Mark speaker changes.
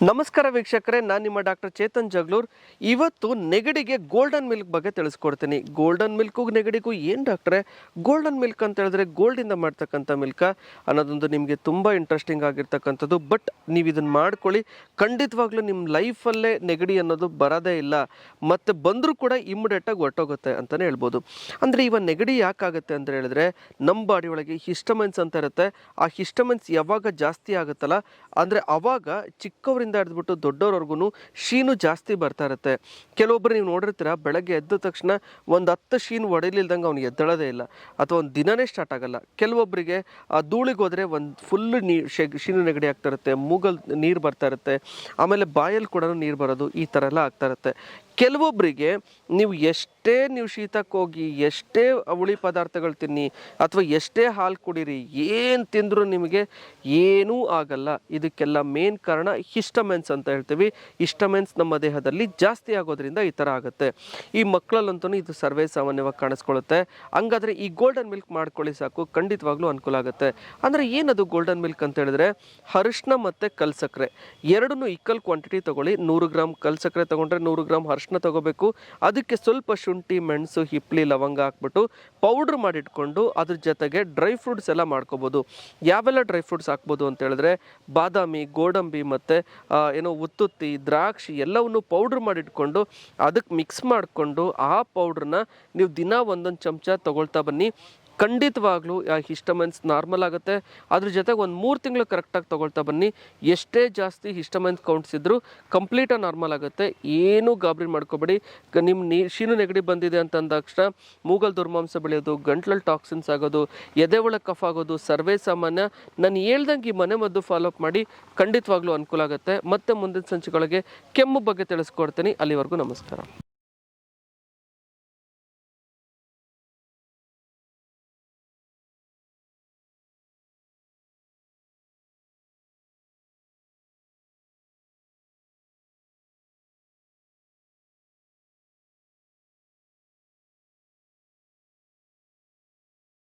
Speaker 1: ನಮಸ್ಕಾರ ವೀಕ್ಷಕರೇ, ನಾನು ನಿಮ್ಮ ಡಾಕ್ಟರ್ ಚೇತನ್ ಜಗ್ಲೂರ್. ಇವತ್ತು ನೆಗಡಿಗೆ ಗೋಲ್ಡನ್ ಮಿಲ್ಕ್ ಬಗ್ಗೆ ತಿಳಿಸ್ಕೊಡ್ತೀನಿ. ಗೋಲ್ಡನ್ ಮಿಲ್ಕು ನೆಗಡಿಗೂ ಏನು ಡಾಕ್ಟ್ರೆ, ಗೋಲ್ಡನ್ ಮಿಲ್ಕ್ ಅಂತ ಹೇಳಿದ್ರೆ ಗೋಲ್ಡಿಂದ ಮಾಡ್ತಕ್ಕಂಥ ಮಿಲ್ಕ ಅನ್ನೋದೊಂದು ನಿಮಗೆ ತುಂಬ ಇಂಟ್ರೆಸ್ಟಿಂಗ್ ಆಗಿರ್ತಕ್ಕಂಥದ್ದು. ಬಟ್ ನೀವು ಇದನ್ನು ಮಾಡ್ಕೊಳ್ಳಿ, ಖಂಡಿತವಾಗ್ಲೂ ನಿಮ್ಮ ಲೈಫಲ್ಲೇ ನೆಗಡಿ ಅನ್ನೋದು ಬರೋದೇ ಇಲ್ಲ, ಮತ್ತು ಬಂದರೂ ಕೂಡ ಇಮ್ಮಿಡಿಯೇಟಾಗಿ ಹೊರಟೋಗುತ್ತೆ ಅಂತಲೇ ಹೇಳ್ಬೋದು. ಅಂದರೆ ಇವಾಗ ನೆಗಡಿ ಯಾಕಾಗುತ್ತೆ ಅಂತ ಹೇಳಿದ್ರೆ, ನಮ್ಮ ಬಾಡಿ ಒಳಗೆ ಹಿಸ್ಟಮಿನ್ಸ್ ಅಂತ ಇರುತ್ತೆ. ಆ ಹಿಸ್ಟಮಿನ್ಸ್ ಯಾವಾಗ ಜಾಸ್ತಿ ಆಗುತ್ತಲ್ಲ, ಅಂದರೆ ಅವಾಗ ಚಿಕ್ಕವರಿಂದ ಹಿಡಿದ್ಬಿಟ್ಟು ದೊಡ್ಡವ್ರವರೆಗೂ ಶೀನು ಜಾಸ್ತಿ ಬರ್ತಾ ಇರುತ್ತೆ. ಕೆಲವೊಬ್ಬರು ನೀವು ನೋಡಿರ್ತೀರ, ಬೆಳಗ್ಗೆ ಎದ್ದ ತಕ್ಷಣ ಒಂದು 10 ಶೀನು ಹೊಡಿಲಿಲ್ದಂಗೆ ಅವ್ನು ಎದ್ದೇಳೋದೇ ಇಲ್ಲ, ಅಥವಾ ಒಂದು ದಿನನೇ ಸ್ಟಾರ್ಟ್ ಆಗಲ್ಲ. ಕೆಲವೊಬ್ಬರಿಗೆ ಧೂಳಿಗೆ ಹೋದರೆ ಒಂದು ಫುಲ್ಲು ಶೀನು ನೆಗಡಿ ಆಗ್ತಾ ಇರುತ್ತೆ, ಮೂಗಲ್ಲಿ ನೀರು ಬರ್ತಾ ಇರುತ್ತೆ, ಆಮೇಲೆ ಬಾಯಲ್ಲಿ ಕೂಡ ನೀರು ಬರೋದು, ಈ ಥರ ಎಲ್ಲ ಆಗ್ತಾ ಇರುತ್ತೆ. ಕೆಲವೊಬ್ಬರಿಗೆ ನೀವು ಶೀತಕ್ಕೆ ಹೋಗಿ ಎಷ್ಟೇ ಹುಳಿ ಪದಾರ್ಥಗಳು ತಿನ್ನಿ ಅಥವಾ ಎಷ್ಟೇ ಹಾಲು ಕುಡೀರಿ, ಏನು ತಿಂದರೂ ನಿಮಗೆ ಏನೂ ಆಗಲ್ಲ. ಇದಕ್ಕೆಲ್ಲ ಮೇನ್ ಕಾರಣ ಹಿಸ್ಟಮಿನ್ಸ್ ಅಂತ ಹೇಳ್ತೀವಿ. ಹಿಸ್ಟಮಿನ್ಸ್ ನಮ್ಮ ದೇಹದಲ್ಲಿ ಜಾಸ್ತಿ ಆಗೋದ್ರಿಂದ ಈ ಥರ ಆಗುತ್ತೆ. ಈ ಮಕ್ಕಳಲ್ಲಂತೂ ಇದು ಸರ್ವೇ ಸಾಮಾನ್ಯವಾಗಿ ಕಾಣಿಸ್ಕೊಳ್ಳುತ್ತೆ. ಹಂಗಾದರೆ ಈ ಗೋಲ್ಡನ್ ಮಿಲ್ಕ್ ಮಾಡ್ಕೊಳ್ಳಿ ಸಾಕು, ಖಂಡಿತವಾಗ್ಲೂ ಅನುಕೂಲ ಆಗುತ್ತೆ. ಅಂದರೆ ಏನದು ಗೋಲ್ಡನ್ ಮಿಲ್ಕ್ ಅಂತ ಹೇಳಿದ್ರೆ, ಅರಿಶಿನ ಮತ್ತು ಕಲ್ಸಕ್ಕರೆ ಎರಡನ್ನೂ ಈಕ್ವಲ್ ಕ್ವಾಂಟಿಟಿ ತೊಗೊಳ್ಳಿ. 100 ಗ್ರಾಮ್ ಕಲ್ಸಕ್ಕರೆ ತೊಗೊಂಡ್ರೆ 100 ಗ್ರಾಮ್ ಅರಿಶಿನ ತೊಗೋಬೇಕು. ಅದಕ್ಕೆ ಸ್ವಲ್ಪ ಶುಂಠಿ, ಮೆಣಸು, ಹಿಪ್ಪಲಿ, ಲವಂಗ ಹಾಕ್ಬಿಟ್ಟು ಪೌಡ್ರ್ ಮಾಡಿಟ್ಕೊಂಡು ಅದ್ರ ಜೊತೆಗೆ ಡ್ರೈ ಫ್ರೂಟ್ಸ್ ಎಲ್ಲ ಮಾಡ್ಕೋಬೋದು. ಯಾವೆಲ್ಲ ಡ್ರೈ ಫ್ರೂಟ್ಸ್ ಹಾಕ್ಬೋದು ಅಂತ ಹೇಳಿದ್ರೆ, ಬಾದಾಮಿ, ಗೋಡಂಬಿ ಮತ್ತು ಉತ್ತುತ್ತಿ, ದ್ರಾಕ್ಷಿ ಎಲ್ಲವನ್ನು ಪೌಡ್ರ್ ಮಾಡಿಟ್ಕೊಂಡು ಅದಕ್ಕೆ ಮಿಕ್ಸ್ ಮಾಡಿಕೊಂಡು ಆ ಪೌಡ್ರನ್ನ ನೀವು ದಿನ ಒಂದೊಂದು ಚಮಚ ತೊಗೊಳ್ತಾ ಬನ್ನಿ. ಖಂಡಿತವಾಗ್ಲೂ ಆ ಹಿಸ್ಟಮಿನ್ಸ್ ನಾರ್ಮಲ್ ಆಗುತ್ತೆ. ಅದ್ರ ಜೊತೆಗೆ ಒಂದು 3 ತಿಂಗಳು ಕರೆಕ್ಟಾಗಿ ತೊಗೊಳ್ತಾ ಬನ್ನಿ. ಎಷ್ಟೇ ಜಾಸ್ತಿ ಹಿಸ್ಟಮಿನ್ಸ್ ಕೌಂಟ್ಸ್ ಇದ್ದರೂ ಕಂಪ್ಲೀಟಾಗಿ ನಾರ್ಮಲ್ ಆಗುತ್ತೆ. ಏನೂ ಗಾಬರಿ ಮಾಡ್ಕೋಬೇಡಿ. ನಿಮ್ಮ ಶೀನು ನೆಗಡಿ ಬಂದಿದೆ ಅಂತ ಅಂದಾಕ್ಷಣ ಮೂಗಲ್ ದುರ್ಮಾಂಸ ಬೆಳೆಯೋದು, ಗಂಟ್ಲಲ್ಲಿ ಟಾಕ್ಸಿನ್ಸ್ ಆಗೋದು, ಎದೆ ಒಳಗೆ ಕಫ್ ಆಗೋದು ಸರ್ವೇ ಸಾಮಾನ್ಯ. ನಾನು ಹೇಳ್ದಂಗೆ ಈ ಮನೆ ಮದ್ದು ಫಾಲೋಅಪ್ ಮಾಡಿ, ಖಂಡಿತವಾಗ್ಲೂ ಅನುಕೂಲ ಆಗುತ್ತೆ. ಮತ್ತೆ ಮುಂದಿನ ಸಂಚಿಕೆಗಳಿಗೆ ಕೆಮ್ಮು ಬಗ್ಗೆ ತಿಳಿಸ್ಕೊಡ್ತೀನಿ. ಅಲ್ಲಿವರೆಗೂ ನಮಸ್ಕಾರ.